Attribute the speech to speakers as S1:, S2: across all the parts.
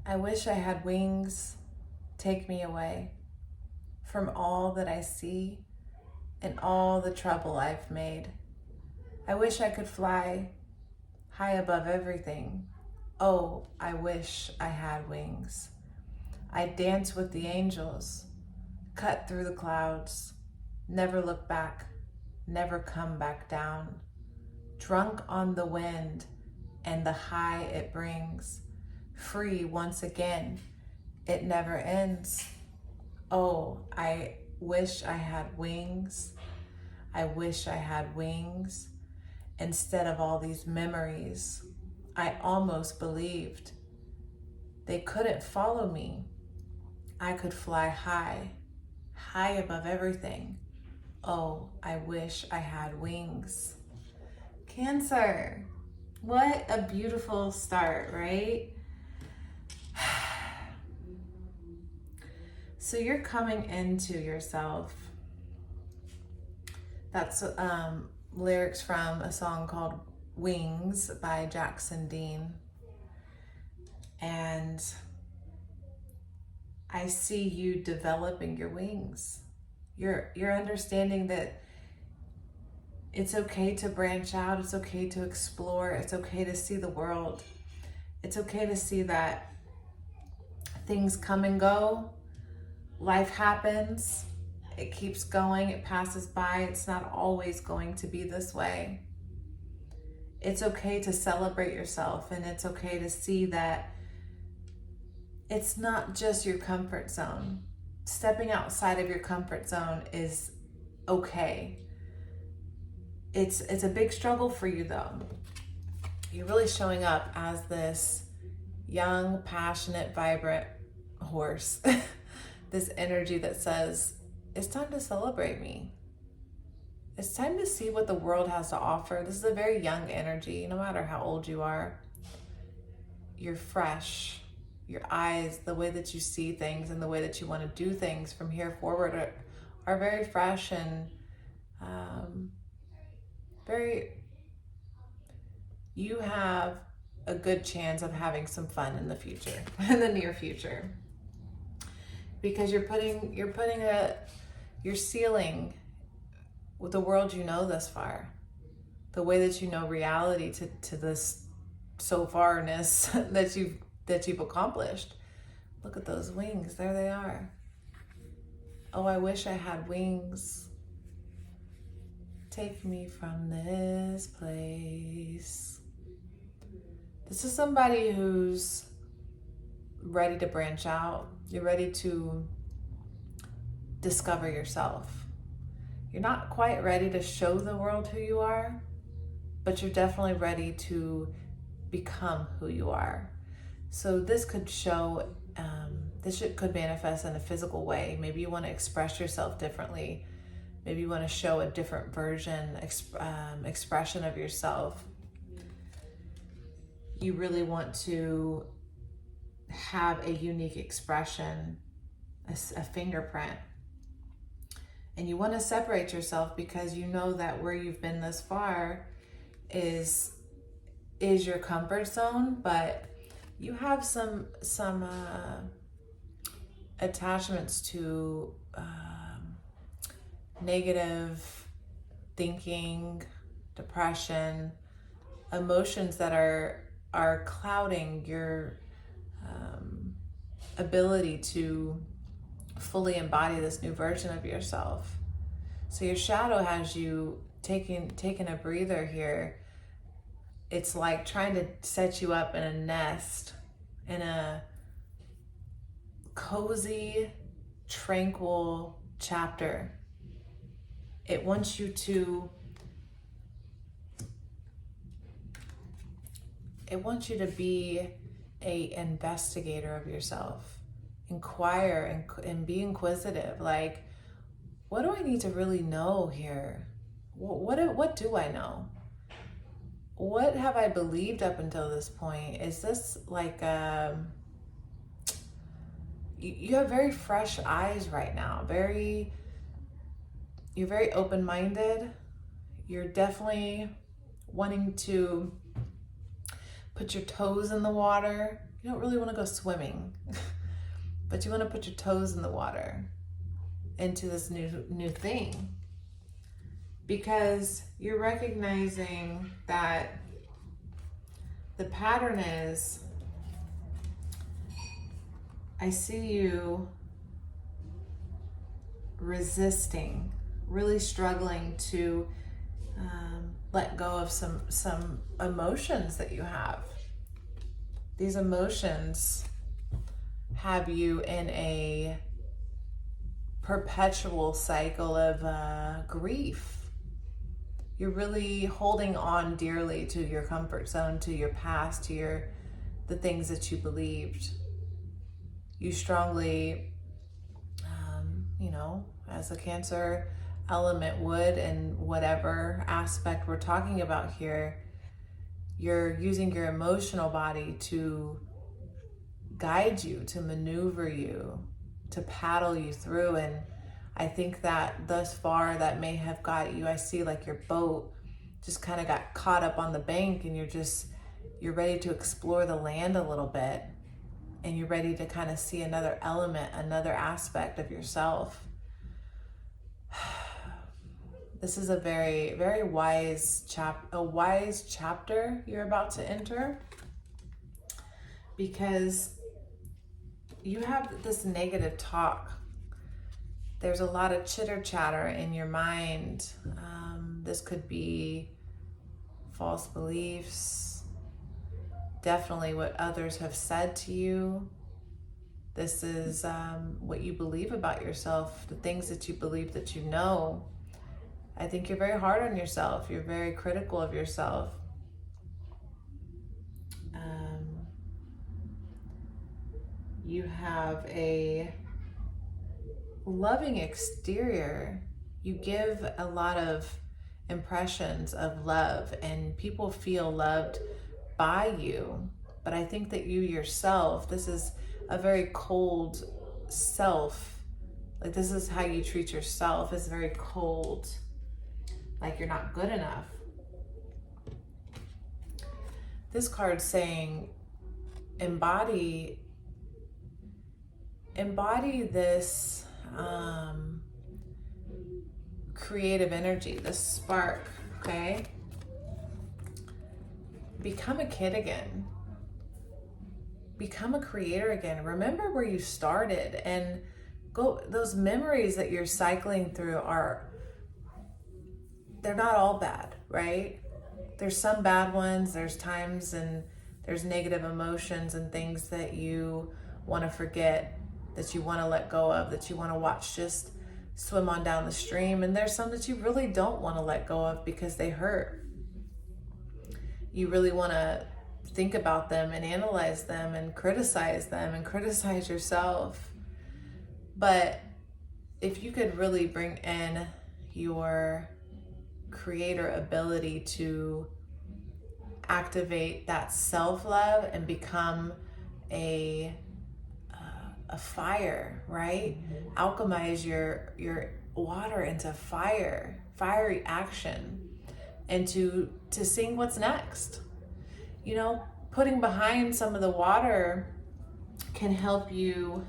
S1: I wish I had wings. Take me away from all that I see and all the trouble I've made. I wish I could fly high above everything. Oh, I wish I had wings. I'd dance with the angels, cut through the clouds, never look back, never come back down. Drunk on the wind and the high it brings, free once again, it never ends. Oh, I wish I had wings. I wish I had wings. Instead of all these memories, I almost believed they couldn't follow me. I could fly high, high above everything. Oh, I wish I had wings. Cancer, what a beautiful start, right? So you're coming into yourself. That's lyrics from a song called Wings by Jackson Dean. And I see you developing your wings. You're understanding that it's okay to branch out. It's okay to explore. It's okay to see the world. It's okay to see that things come and go. Life happens. It keeps going. It passes by. It's not always going to be this way. It's okay to celebrate yourself, and it's okay to see that it's not just your comfort zone. Stepping outside of your comfort zone is okay. It's a big struggle for you though. You're really showing up as this young, passionate, vibrant horse. This energy that says, it's time to celebrate me. It's time to see what the world has to offer. This is a very young energy, no matter how old you are. You're fresh. Your eyes, the way that you see things and the way that you want to do things from here forward are very fresh and you have a good chance of having some fun in the future, in the near future. Because you're sealing with the world you know thus far, the way that you know reality to this so farness that you've accomplished. Look at those wings, there they are. Oh, I wish I had wings. Take me from this place. This is somebody who's ready to branch out. You're ready to discover yourself. You're not quite ready to show the world who you are, but you're definitely ready to become who you are. So this could show, could manifest in a physical way. Maybe you want to express yourself differently. Maybe you want to show a different version, expression of yourself. You really want to have a unique expression, a fingerprint. And you want to separate yourself because you know that where you've been this far is your comfort zone, but you have some attachments to negative thinking, depression, emotions that are clouding your ability to fully embody this new version of yourself. So your shadow has you taking a breather here. It's like trying to set you up in a nest, in a cozy, tranquil chapter. It wants you to be an investigator of yourself. Inquire and be inquisitive. Like, what do I need to really know here? What do I know? What have I believed up until this point? Is this like you have very fresh eyes right now. You're very open-minded. You're definitely wanting to put your toes in the water. You don't really want to go swimming, but you want to put your toes in the water into this new thing, because you're recognizing that the pattern is, I see you resisting, really struggling to let go of some emotions that you have. These emotions have you in a perpetual cycle of grief. You're really holding on dearly to your comfort zone, to your past, to the things that you believed. You strongly, as a Cancer element would, in whatever aspect we're talking about here, you're using your emotional body to guide you, to maneuver you, to paddle you through. And I think that thus far that may have got you, I see like your boat just kind of got caught up on the bank, and you're ready to explore the land a little bit, and you're ready to kind of see another element, another aspect of yourself. This is a very, very wise chapter you're about to enter, because you have this negative talk. There's a lot of chitter chatter in your mind. This could be false beliefs, definitely what others have said to you. This is what you believe about yourself, the things that you believe that you know. I think you're very hard on yourself. You're very critical of yourself. You have a loving exterior. You give a lot of impressions of love, and people feel loved by you. But I think that you yourself, this is a very cold self. Like, this is how you treat yourself, is very cold. Like you're not good enough. This card's saying embody this creative energy, this spark, okay? Become a kid again. Become a creator again. Remember where you started, and go, those memories that you're cycling through they're not all bad, right? There's some bad ones, there's times and there's negative emotions and things that you want to forget, that you want to let go of, that you want to watch just swim on down the stream. And there's some that you really don't want to let go of because they hurt. You really want to think about them and analyze them and criticize yourself. But if you could really bring in your creator ability to activate that self-love and become a fire, right? Alchemize your water into fiery action, and to seeing what's next. Putting behind some of the water can help you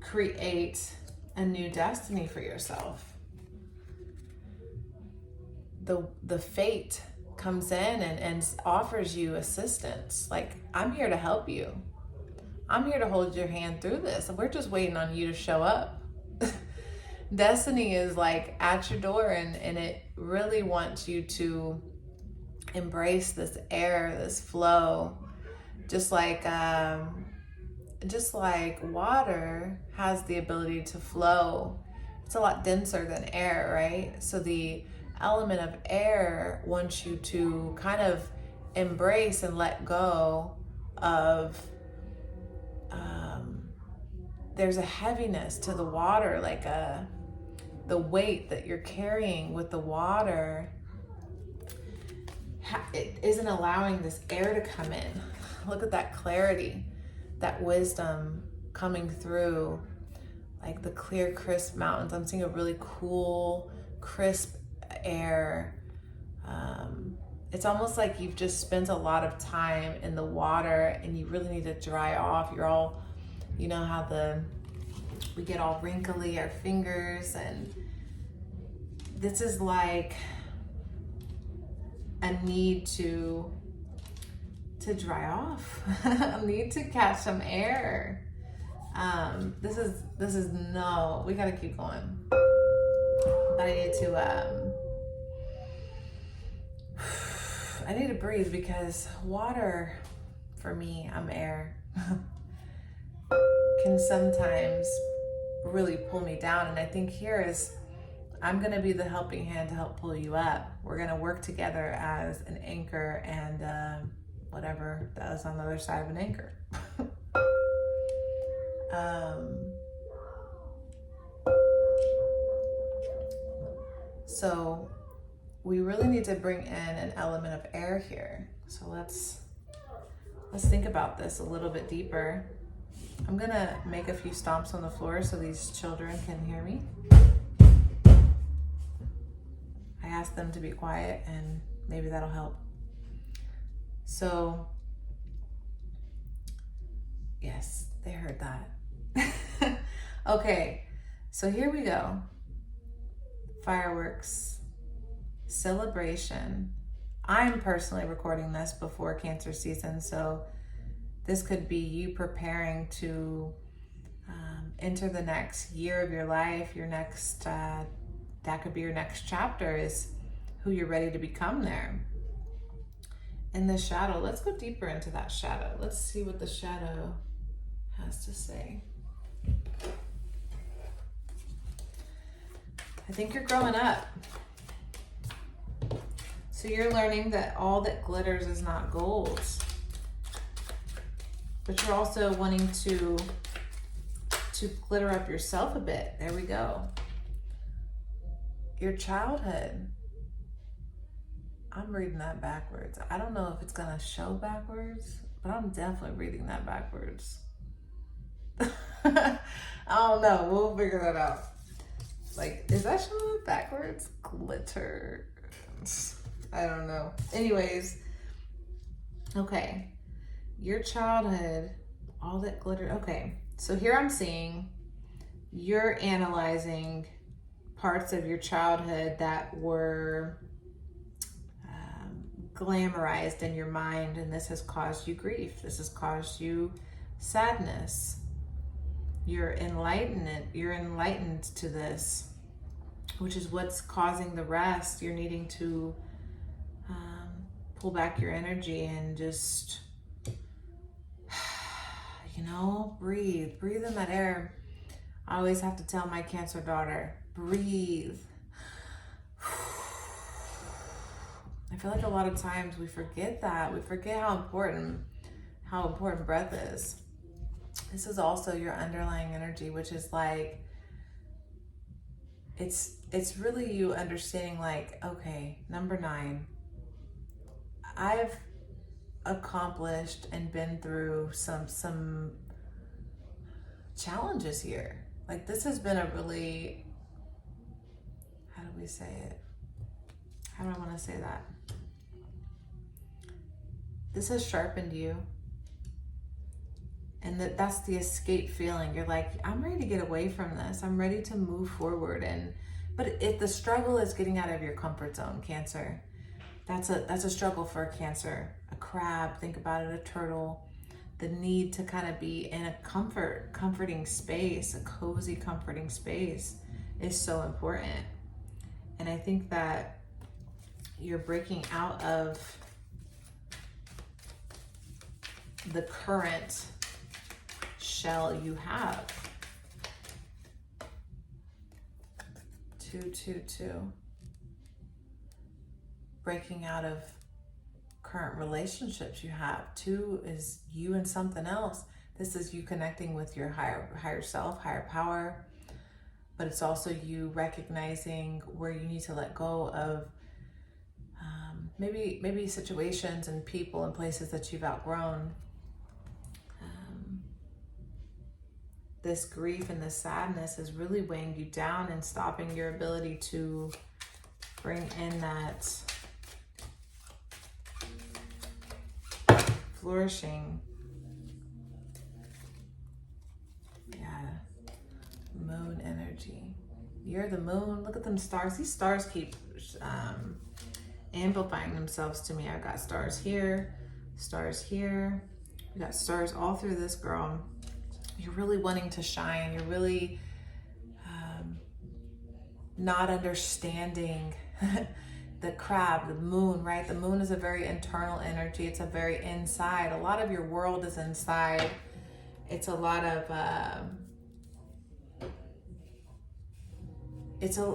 S1: create a new destiny for yourself. The fate comes in and offers you assistance. Like, I'm here to help you. I'm here to hold your hand through this. We're just waiting on you to show up. Destiny is like at your door, and it really wants you to embrace this air, this flow. Just like water has the ability to flow. It's a lot denser than air, right? So the element of air wants you to kind of embrace and let go of, there's a heaviness to the water, like the weight that you're carrying with the water. It isn't allowing this air to come in. Look at that clarity, that wisdom coming through, like the clear, crisp mountains. I'm seeing a really cool, crisp air. it's almost like you've just spent a lot of time in the water and you really need to dry off. You're all, you know how we get all wrinkly, our fingers, and this is like a need to dry off, a need to catch some air. This is no, we gotta keep going. But I need to breathe, because water, for me, I'm air, can sometimes really pull me down. And I think here is, I'm gonna be the helping hand to help pull you up. We're gonna work together as an anchor and whatever that is on the other side of an anchor. So we really need to bring in an element of air here. So let's think about this a little bit deeper. I'm gonna make a few stomps on the floor so these children can hear me. I asked them to be quiet, and maybe that'll help. So, yes, they heard that. Okay, so here we go. Fireworks, celebration. I'm personally recording this before Cancer season, so this could be you preparing to enter the next year of your life, your next, that could be your next chapter, is who you're ready to become there. In the shadow, let's go deeper into that shadow. Let's see what the shadow has to say. I think you're growing up. So you're learning that all that glitters is not gold. But you're also wanting to glitter up yourself a bit. There we go. Your childhood. I'm reading that backwards. I don't know if it's gonna show backwards, but I'm definitely reading that backwards. I don't know, we'll figure that out. Like, is that showing backwards? Glitter. I don't know. Anyways, okay. Your childhood, all that glitter. Okay, so here I'm seeing you're analyzing parts of your childhood that were glamorized in your mind, and this has caused you grief. This has caused you sadness. You're enlightened to this, which is what's causing the rest. You're needing to pull back your energy and just, you know, breathe in that air. I always have to tell my Cancer daughter, breathe. I feel like a lot of times we forget that. We forget how important breath is. This is also your underlying energy, which is like, it's really you understanding, like, okay, number 9, I've accomplished and been through some challenges here. Like, this has been a really, how do we say it? How do I want to say that? This has sharpened you. And that's the escape feeling. You're like, I'm ready to get away from this. I'm ready to move forward. But if the struggle is getting out of your comfort zone, Cancer, that's a struggle for a Cancer. A crab, think about it, a turtle. The need to kind of be in a comforting space, a cozy, comforting space is so important. And I think that you're breaking out of the current shell you have. 2, 2, 2. Breaking out of current relationships you have. 2 is you and something else. This is you connecting with your higher self, higher power. But it's also you recognizing where you need to let go of maybe situations and people and places that you've outgrown. This grief and this sadness is really weighing you down and stopping your ability to bring in that flourishing. Yeah, moon energy. You're the moon. Look at them stars. These stars keep amplifying themselves to me. I've got stars here, stars here. We got stars all through this, girl. You're really wanting to shine. You're really not understanding the crab, the moon, right? The moon is a very internal energy. It's a very inside. A lot of your world is inside. It's a lot of,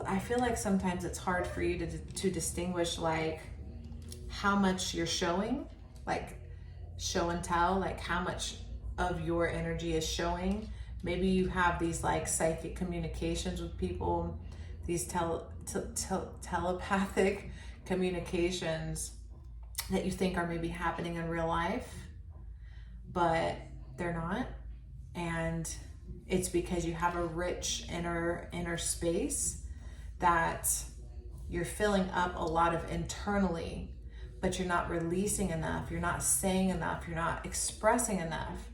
S1: I feel like sometimes it's hard for you to distinguish like how much you're showing, like show and tell, like how much of your energy is showing. Maybe you have these like psychic communications with people, these telepathic communications that you think are maybe happening in real life, but they're not. And it's because you have a rich inner space that you're filling up a lot of internally, but you're not releasing enough, you're not saying enough, you're not expressing enough.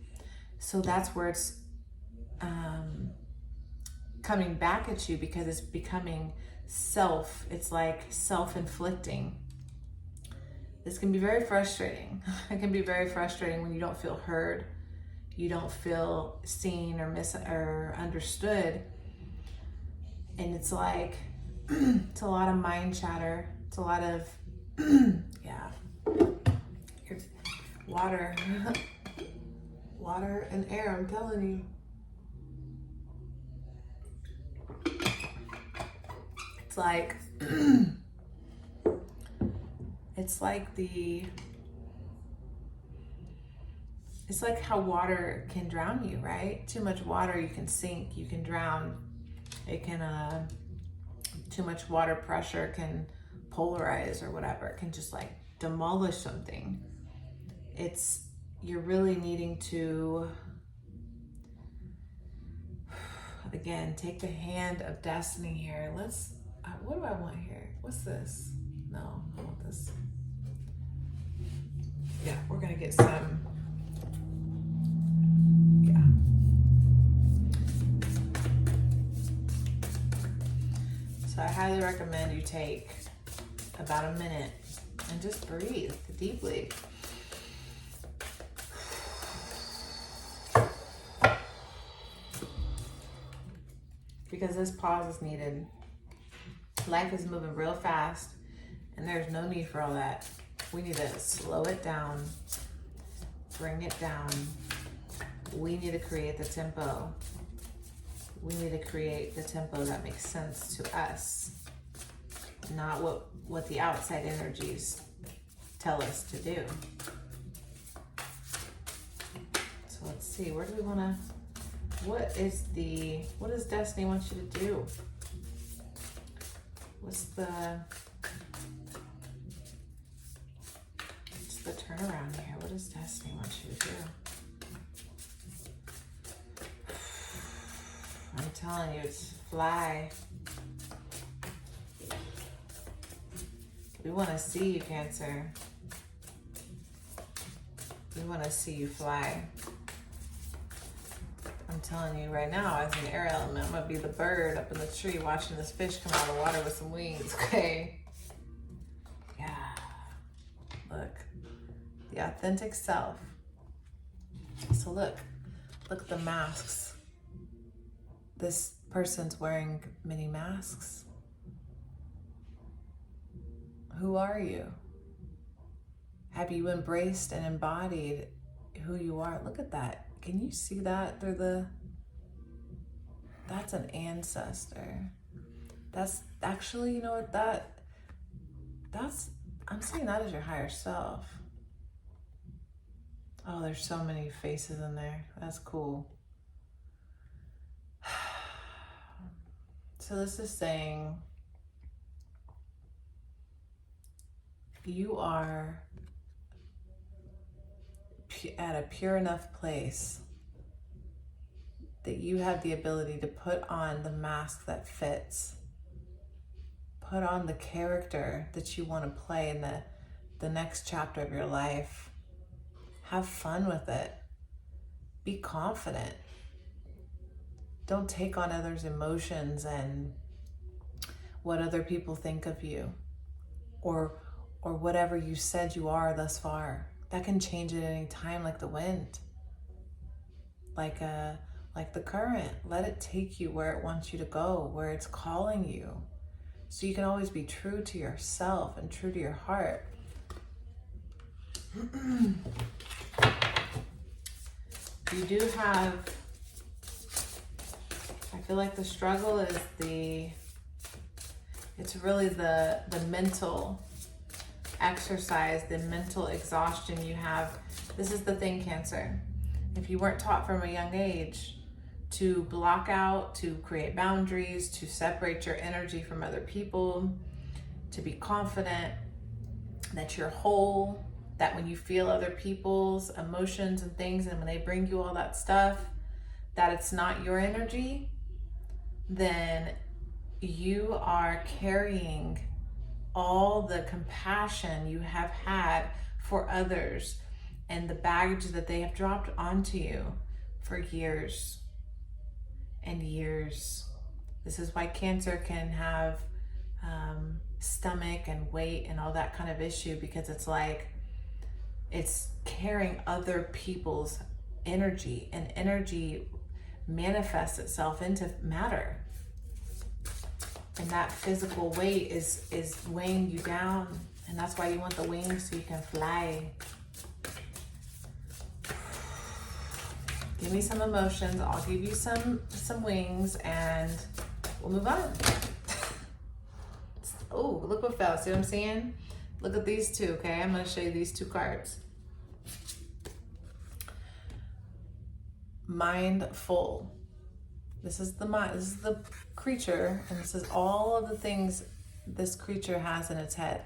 S1: So that's where it's coming back at you, because it's becoming it's like self-inflicting. This can be very frustrating. It can be very frustrating when you don't feel heard, you don't feel seen or understood. And it's like, it's a lot of mind chatter. It's a lot of, yeah, water, water and air, I'm telling you. It's like, it's like how water can drown you, right? Too much water, you can sink, you can drown. It can, too much water pressure can polarize or whatever. It can just like demolish something. You're really needing to, again, take the hand of destiny here. What do I want here? What's this? No, I want this. Yeah, we're gonna get some, yeah. So I highly recommend you take about a minute and just breathe deeply. Because this pause is needed. Life is moving real fast and there's no need for all that. We need to slow it down, bring it down. We need to create the tempo. We need to create the tempo that makes sense to us, not what the outside energies tell us to do. So let's see, where do we want to, what does destiny want you to do? What's the turnaround here? What does destiny want you to do? I'm telling you, it's fly. We want to see you, Cancer. We want to see you fly. I'm telling you right now, as an air element, I'm gonna be the bird up in the tree watching this fish come out of the water with some wings, okay? Yeah. Look. The authentic self. So look at the masks. This person's wearing many masks. Who are you? Have you embraced and embodied who you are? Look at that. Can you see that through that's an ancestor. That's actually, you know what, I'm seeing that as your higher self. Oh, there's so many faces in there. That's cool. So this is saying you are at a pure enough place that you have the ability to put on the mask that fits. Put on the character that you want to play in the next chapter of your life. Have fun with it. Be confident. Don't take on others' emotions and what other people think of you, or whatever you said you are thus far. That can change at any time, like the wind, like the current. Let it take you where it wants you to go, where it's calling you. So you can always be true to yourself and true to your heart. You do have, I feel like the struggle is it's really the mental exercise, the mental exhaustion you have. This is the thing, Cancer. If you weren't taught from a young age to block out, to create boundaries, to separate your energy from other people, to be confident that you're whole, that when you feel other people's emotions and things, and when they bring you all that stuff, that it's not your energy, then you are carrying all the compassion you have had for others and the baggage that they have dropped onto you for years and years. This is why Cancer can have stomach and weight and all that kind of issue, because it's like it's carrying other people's energy, and energy manifests itself into matter. And that physical weight is weighing you down. And that's why you want the wings, so you can fly. Give me some emotions. I'll give you some wings, and we'll move on. Oh, look what fell. See what I'm saying? Look at these two, okay? I'm going to show you these two cards. Mindful. This is the mind. This is the creature, and this is all of the things this creature has in its head.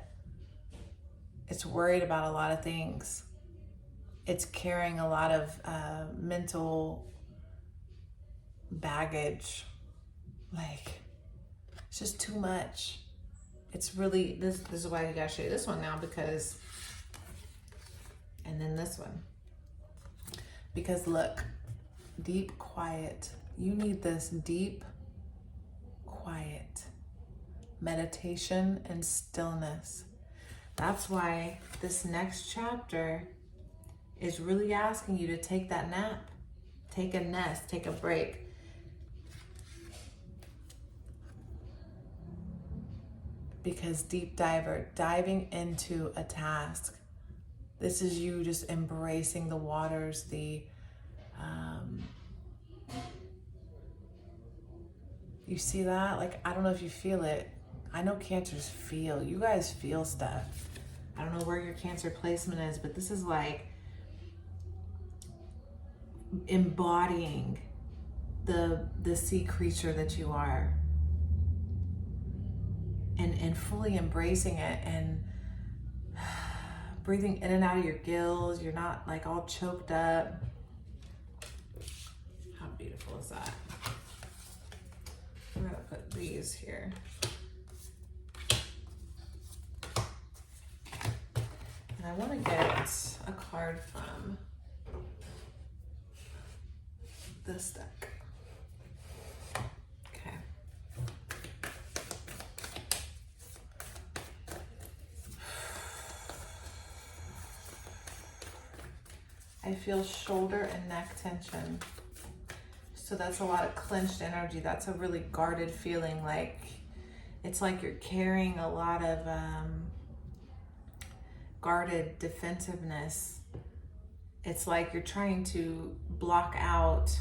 S1: It's worried about a lot of things. It's carrying a lot of mental baggage. Like, it's just too much. It's really, this is why you gotta show you this one now, because, and then this one. Because look, deep quiet. You need this deep quiet, meditation and stillness. That's why this next chapter is really asking you to take that nap, take a nest, take a break. Because deep diver, diving into a task. This is you just embracing the waters, you see that? Like, I don't know if you feel it. I know Cancers feel. You guys feel stuff. I don't know where your Cancer placement is, but this is like embodying the sea creature that you are, and fully embracing it and breathing in and out of your gills. You're not like all choked up. How beautiful is that? I'm gonna put these here. And I want to get a card from this deck. Okay. I feel shoulder and neck tension. So that's a lot of clenched energy. That's a really guarded feeling. Like, it's like you're carrying a lot of guarded defensiveness. It's like you're trying to block out.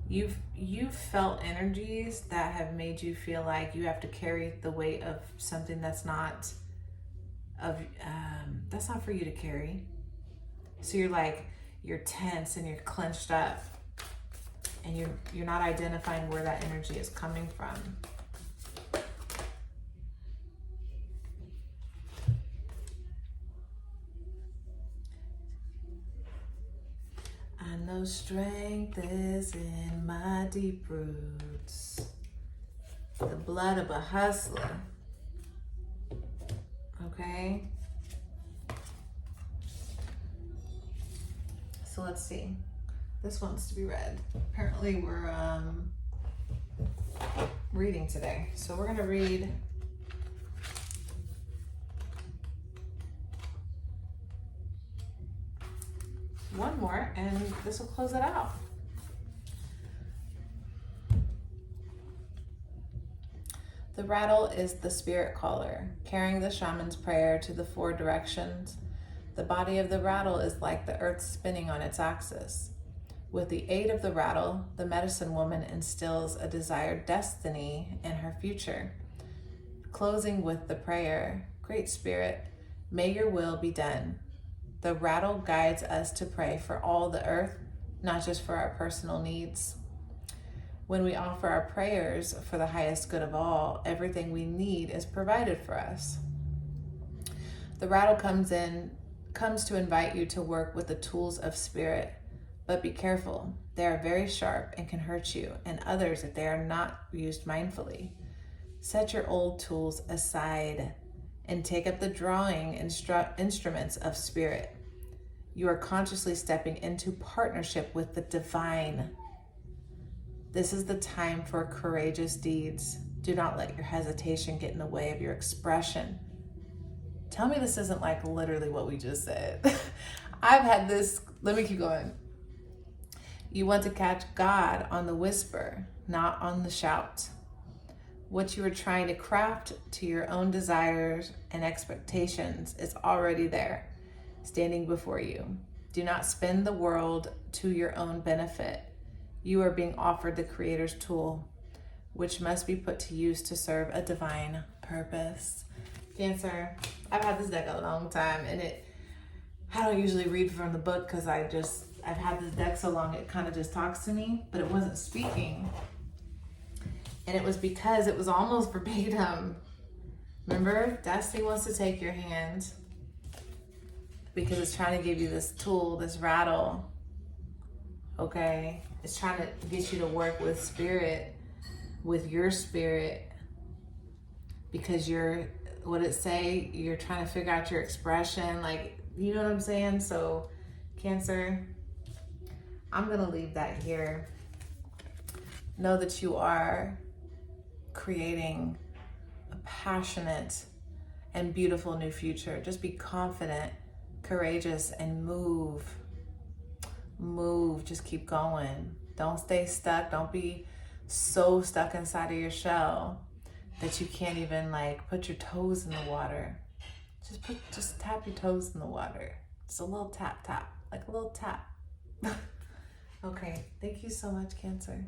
S1: You've felt energies that have made you feel like you have to carry the weight of something that's not for you to carry. So you're tense and you're clenched up, and you're not identifying where that energy is coming from. I know strength is in my deep roots, the blood of a hustler. Okay? so let's see. This wants to be read. Apparently we're reading today. So we're gonna read one more and this will close it out. The rattle is the spirit caller, carrying the shaman's prayer to the 4 directions. The body of the rattle is like the earth spinning on its axis. With the aid of the rattle, the medicine woman instills a desired destiny in her future. Closing with the prayer, Great Spirit, may your will be done. The rattle guides us to pray for all the earth, not just for our personal needs. When we offer our prayers for the highest good of all, everything we need is provided for us. The rattle comes to invite you to work with the tools of spirit, but be careful. They are very sharp and can hurt you, and others if they are not used mindfully. Set your old tools aside and take up the drawing instruments of spirit. You are consciously stepping into partnership with the divine. This is the time for courageous deeds. Do not let your hesitation get in the way of your expression. Tell me this isn't like literally what we just said. I've had this, let me keep going. You want to catch God on the whisper, not on the shout. What you are trying to craft to your own desires and expectations is already there, standing before you. Do not spin the world to your own benefit. You are being offered the Creator's tool, which must be put to use to serve a divine purpose. Cancer, I've had this deck a long time, and I don't usually read from the book because I've had this deck so long it kind of just talks to me, but it wasn't speaking. And it was because it was almost verbatim. Remember, Destiny wants to take your hand because it's trying to give you this tool, this rattle. Okay? It's trying to get you to work with spirit, with your spirit, because what it say? You're trying to figure out your expression. Like, you know what I'm saying? So, Cancer, I'm going to leave that here. Know that you are creating a passionate and beautiful new future. Just be confident, courageous, and move. Just keep going. Don't stay stuck. Don't be so stuck inside of your shell that you can't even like put your toes in the water. Just tap your toes in the water. Just a little tap, like a little tap. Okay, thank you so much, Cancer.